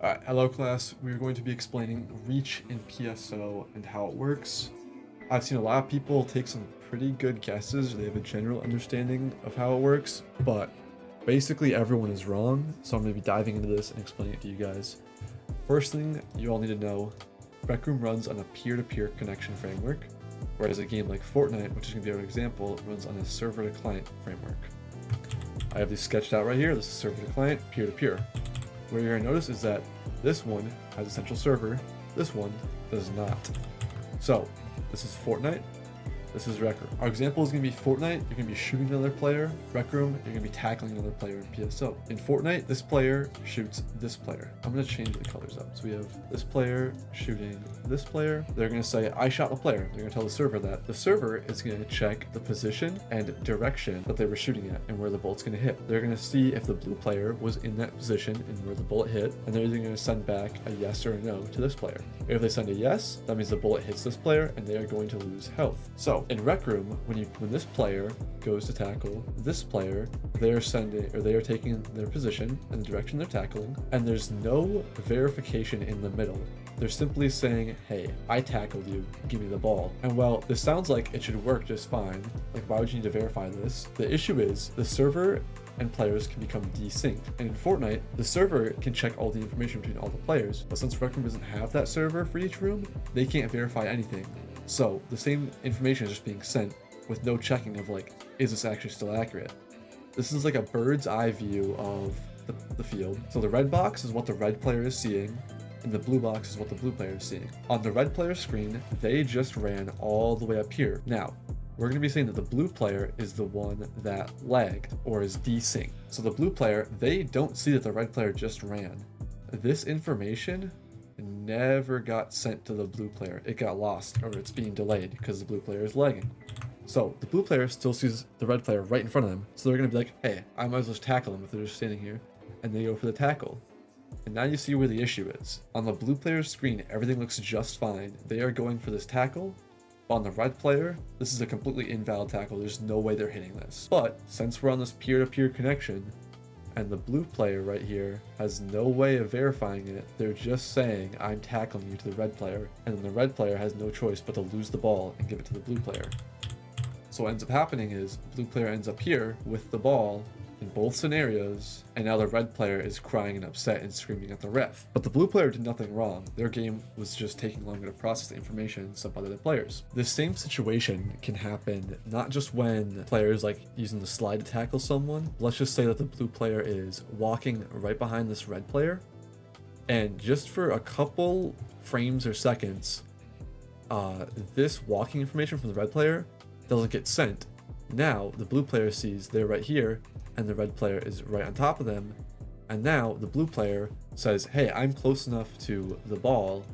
Alright, hello class. We're going to be explaining reach in PSO and how it works. I've seen a lot of people take some pretty good guesses. They have a general understanding of how it works, but basically everyone is wrong. So I'm going to be diving into this and explaining it to you guys. First thing you all need to know, Rec Room runs on a peer-to-peer connection framework, whereas a game like Fortnite, which is going to be our example, runs on a server-to-client framework. I have these sketched out right here. This is server-to-client, peer-to-peer. What you're going to notice is that this one has a central server, this one does not. So, this is Fortnite, this is Rec Room. Our example is going to be Fortnite, you're going to be shooting another player. Rec Room, you're going to be tackling another player in PSO. In Fortnite, this player shoots this player. I'm going to change the colors up. So we have this player shooting this player. They're going to say, I shot the player. They're going to tell the server that. The server is going to check the position and direction that they were shooting at and where the bullet's going to hit. They're going to see if the blue player was in that position and where the bullet hit, and they're either going to send back a yes or a no to this player. If they send a yes, that means the bullet hits this player and they are going to lose health. So in Rec Room, when this player goes to tackle this player, they are taking their position and the direction they're tackling, and there's no verification in the middle. They're simply saying, hey, I tackled you, give me the ball. And well, this sounds like it should work just fine. Like, why would you need to verify this? The issue is the server and players can become desynced. And in Fortnite, the server can check all the information between all the players, but since Rec Room doesn't have that server for each room, they can't verify anything. So the same information is just being sent with no checking of like, is this actually still accurate? This is like a bird's eye view of the field. So the red box is what the red player is seeing, and the blue box is what the blue player is seeing. On the red player screen, they just ran all the way up here. Now, we're going to be saying that the blue player is the one that lagged or is desynced. So the blue player, they don't see that the red player just ran. This information never got sent to the blue player. It got lost, or it's being delayed because the blue player is lagging. So the blue player still sees the red player right in front of them. So they're going to be like, hey, I might as well just tackle him if they're just standing here. And they go for the tackle. And now you see where the issue is. On the blue player's screen, everything looks just fine. They are going for this tackle. But on the red player, this is a completely invalid tackle. There's no way they're hitting this. But since we're on this peer-to-peer connection, and the blue player right here has no way of verifying it, they're just saying, I'm tackling you to the red player. And then the red player has no choice but to lose the ball and give it to the blue player. So what ends up happening is, blue player ends up here with the ball in both scenarios, and now the red player is crying and upset and screaming at the ref. But the blue player did nothing wrong. Their game was just taking longer to process the information sent by the other players. This same situation can happen not just when players like using the slide to tackle someone. Let's just say that the blue player is walking right behind this red player, and just for a couple frames or seconds, this walking information from the red player doesn't get sent. Now the blue player sees they're right here and the red player is right on top of them, and now the blue player says, hey, I'm close enough to the ball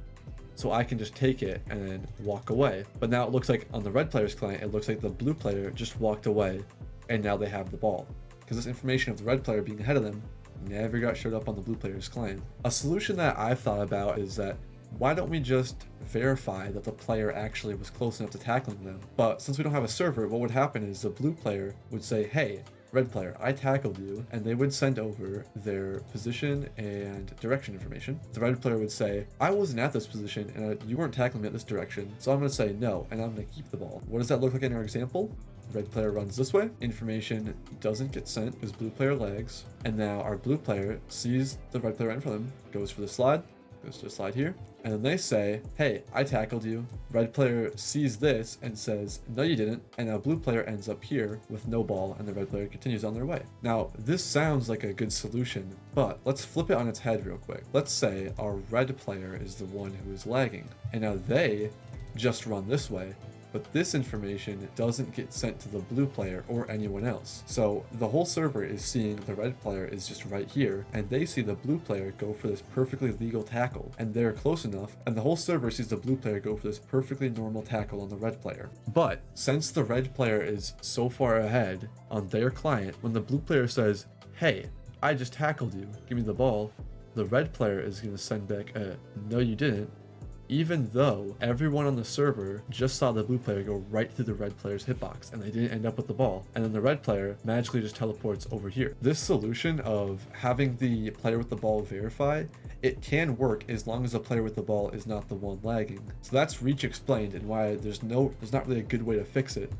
so I can just take it and then walk away. But now it looks like on the red player's client, it looks like the blue player just walked away and now they have the ball, because this information of the red player being ahead of them never got showed up on the blue player's client. A solution that I've thought about is that why don't we just verify that the player actually was close enough to tackling them? But since we don't have a server, what would happen is the blue player would say, hey, red player, I tackled you, and they would send over their position and direction information. The red player would say, I wasn't at this position and you weren't tackling me at this direction, so I'm going to say no, and I'm going to keep the ball. What does that look like in our example? Red player runs this way, information doesn't get sent because blue player lags, and now our blue player sees the red player right in front of him, goes for the slide, goes to the slide here, and then they say, hey, I tackled you. Red player sees this and says, no, you didn't, and now blue player ends up here with no ball, and the red player continues on their way. Now, this sounds like a good solution, but let's flip it on its head real quick. Let's say our red player is the one who is lagging, and now they just run this way, but this information doesn't get sent to the blue player or anyone else. So the whole server is seeing the red player is just right here, and they see the blue player go for this perfectly legal tackle, and they're close enough, and the whole server sees the blue player go for this perfectly normal tackle on the red player. But since the red player is so far ahead on their client, when the blue player says, hey, I just tackled you, give me the ball, the red player is going to send back a no you didn't, even though everyone on the server just saw the blue player go right through the red player's hitbox and they didn't end up with the ball, and then the red player magically just teleports over here. This solution of having the player with the ball verify, it can work as long as the player with the ball is not the one lagging. So that's reach explained and why there's not really a good way to fix it.